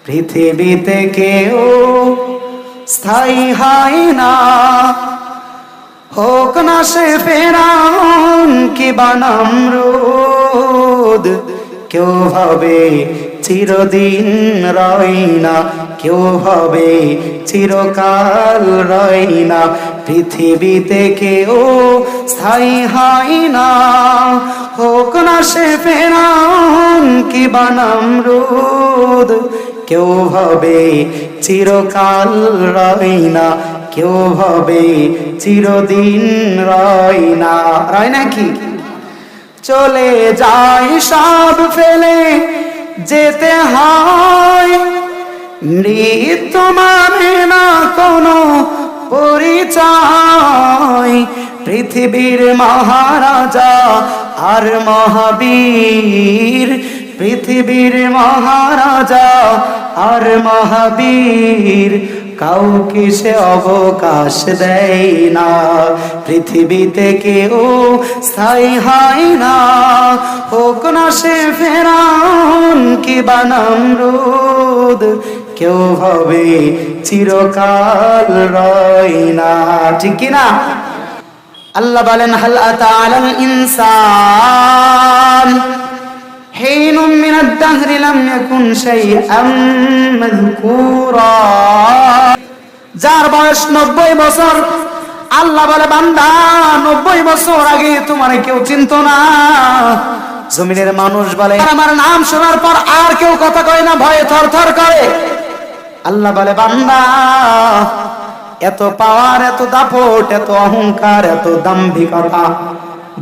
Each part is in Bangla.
পৃথিবীতে কেউ স্থায়ী হয় না, হোক না সে ফেরাউন কিবা নমরুদ। কেউ হবে চিরদিন রয় না, কেউ হবে চিরকাল রয় না। পৃথিবীতে কেউ স্থায়ী হয় না, হোক না সে ফেরাউন কিবা নমরুদ। কেউ হবে চিরকাল রয় না, কেউ হবে চিরদিন রয় না। রয় নাকি? চলে যায় সব ফেলে যেতে হয়, মৃত্যু মানে না কোনো পরিচয়। পৃথিবীর মহারাজা আর মহাবীর, পৃথিবীর মহারাজা আর মহাবীর, কাউকে সে অবকাশ দেয় না। পৃথিবীতে কেউ স্থায়ী হয় না, হোক না সে ফেরাউন কিবা নমরুদ। কেউ হবে চিরকাল রয় না। ঠিক কিনা? আল্লাহ বলেন, হাল আতা আলাল ইনসান হিনুম মিনাদ দাহরি লাম ইয়াকুন শাইআম মাযকুরা। যার বয়স 90 বছর, আল্লাহ বলে বান্দা 90 বছর আগে তোমার কেউ চিনত না। জমিনের মানুষ বলে আমার নাম শোনার পর আর কেউ কথা কয় না, ভয়ে থরথর করে। আল্লাহ বলে বান্দা এত পাওয়ার, এত দাপট, এত অহংকার, এত দাম্ভিকতা,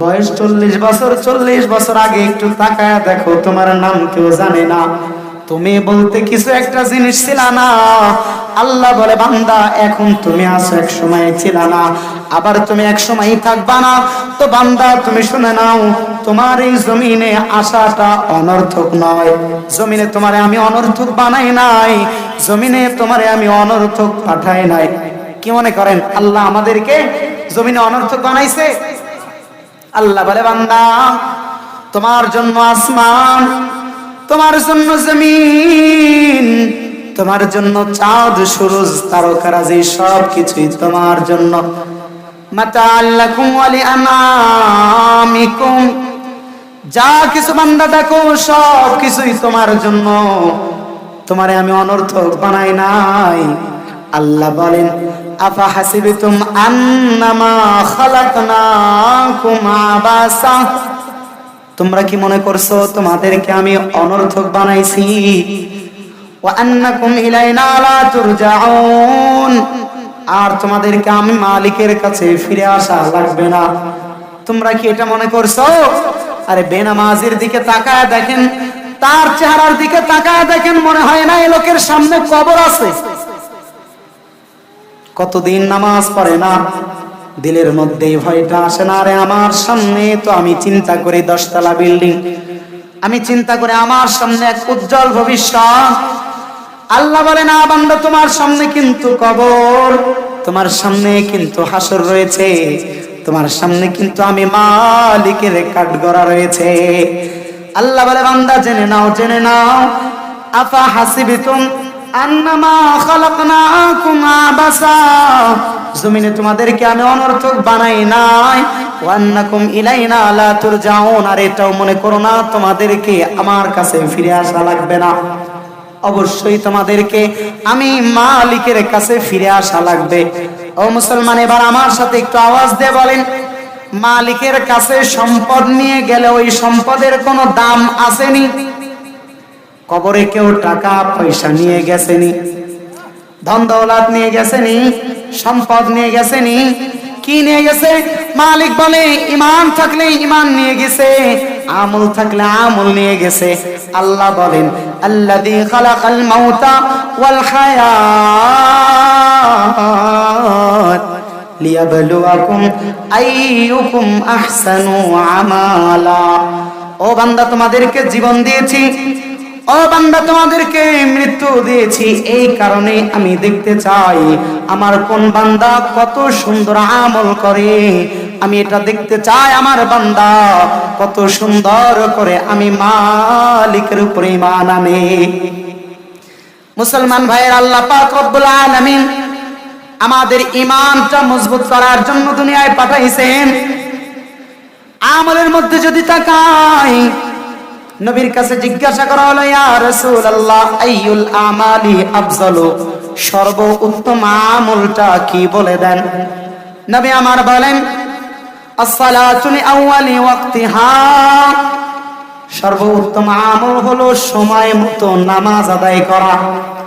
বয়স 40 বছর, 40 বছর আগে একটু তাকায় দেখো, তোমার নাম কেউ জানে না। তুমি বলতে কিছু একটা জিনিস ছিল না। আল্লাহ বলে বান্দা এখন তুমি আছো, এক সময় ছিল না, আবার তুমি এক সময় থাকবা না। তো বান্দা তুমি শুনে নাও, তোমার এই জমিনে আসাটা অনর্থক নয়। জমিনে তোমারে আমি অনর্থক বানাই নাই, জমিনে তোমারে আমি অনর্থক পাঠাই নাই। কি মনে করেন আল্লাহ আমাদেরকে জমিনে অনর্থক বানাইছে? আল্লাহ বলে বান্দা তোমার জন্য আসমান, তোমার জন্য জমিন, তোমার জন্য চাঁদ সূরজ তারকারাজি, সব কিছুই তোমার জন্য। মাতাআল লাকুম ওয়া লিআনামিকুম, যা কিছু বান্দা দেখো সব কিছুই তোমার জন্য, তোমারে আমি অনর্থক বানাই নাই। আল্লাহ বলেন আফা হাসিবতুম আন্নামা খালাকনাকুম আবাসা, তোমরা কি মনে করছো তোমাদেরকে আমি অনর্থক বানাইছি? ওয়া আন্নাকুম ইলাইনা লা তুরজাউন, আর তোমাদেরকে আমি মালিকের কাছে ফিরে আসা লাগবে না। তোমরা কি এটা মনে করছো? আরে বেনামাজির দিকে তাকায় দেখেন, তার চেহারার দিকে তাকায় দেখেন, মনে হয় না এই লোকের সামনে কবর আছে। কতদিন নামাজ পড়ে না, দিলের মধ্যে ভয়টা আসে না। আরে আমার সামনে তো আমি চিন্তা করি 10 তলা বিল্ডিং, আমি চিন্তা করে আমার সামনে এক উজ্জ্বল ভবিষ্যৎ। আল্লাহ বলে না বান্দা তোমার সামনে কিন্তু কবর, তোমার সামনে কিন্তু হাসর রয়েছে, তোমার সামনে কিন্তু আমি মালিকের কাঠগড়া রয়েছে। আল্লাহ বলে বান্দা জেনে নাও, জেনে নাও, আফা হাসিবিতুম আন্নামা খালাকনাকুম আবাসা, জমিনে তোমাদেরকে আমি অনর্থক বানাই নাই। ওয়া আন্নাকুম ইলাইনা লা তুরজাউন, আর এটাও মনে করো না তোমাদেরকে আমার কাছে ফিরে আসা লাগবে না। অবশ্যই তোমাদেরকে আমি মালিকের কাছে ফিরে আসা লাগবে। ও মুসলমান, এবার আমার সাথে একটু আওয়াজ দিয়ে বলেন, মালিকের কাছে সম্পদ নিয়ে গেলে ওই সম্পদের কোনো দাম আসেনি? কবরে কেউ টাকা পয়সা নিয়ে গেছেনি, ধন দৌলত নিয়ে গেছেনি, সম্পদ নিয়ে গেছেনি? কি নিয়ে গেছে? মালিক বলে ঈমান থাকলে ঈমান নিয়ে গেছে, আমল থাকলে আমল নিয়ে গেছে। আল্লাহ বলেন আল্লাযী খালাকাল মাউতা ওয়াল হায়াত লিয়াবলুয়াকুম আইয়ুকুম আহসানু আমালা। ও বান্দা তোমাদেরকে জীবন দিয়েছি, ও বান্দা তোমাদেরকে মৃত্যু দিয়েছি, এই কারণে আমি দেখতে চাই আমার কোন বান্দা কত সুন্দর আমল করে। আমি এটা দেখতে চাই আমার বান্দা কত সুন্দর করে আমি মালিকের উপরে ঈমান আনে। মুসলমান ভাইয়ের, আল্লাহ পাক রব্বুল আলামিন আমাদের ঈমানটা মজবুত করার জন্য দুনিয়ায় পাঠাইছেন। আমলের মধ্যে যদি তাকাই, নবীর কাছে জিজ্ঞাসা করা হলো, ইয়া রাসূলুল্লাহ আইয়ুল আমালি আফজালু, সর্বোত্তম আমলটা কি বলে দেন। নবী আমার বলেন, as-salatu li awwali waqtiha, সর্বোত্তম আমল হলো সময় মতো নামাজ আদায় করা।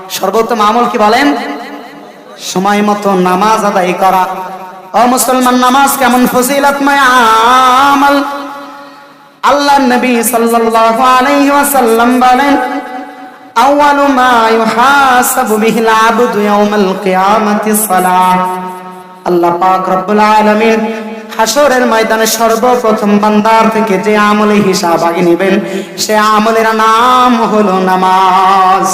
সর্বোত্তম আমল কি বলেন? সময় মতো নামাজ আদায় করা। ও মুসলমান, নামাজ কেমন ফজিলতময় আমল! আল্লাহর নবী সাল্লাল্লাহু আলাইহি ওয়াসাল্লাম বলেন, আউয়ালু মা ইউহাসাবু বিহিল আবদু ইয়াউমাল কিয়ামাতি সালাহ। আল্লাহ পাক রব্বুল আলামিন হাসরের ময়দানে সর্বপ্রথম বান্দার থেকে যে আমলের হিসাব আগে নেবেন, সে আমলের নাম হলো নামাজ।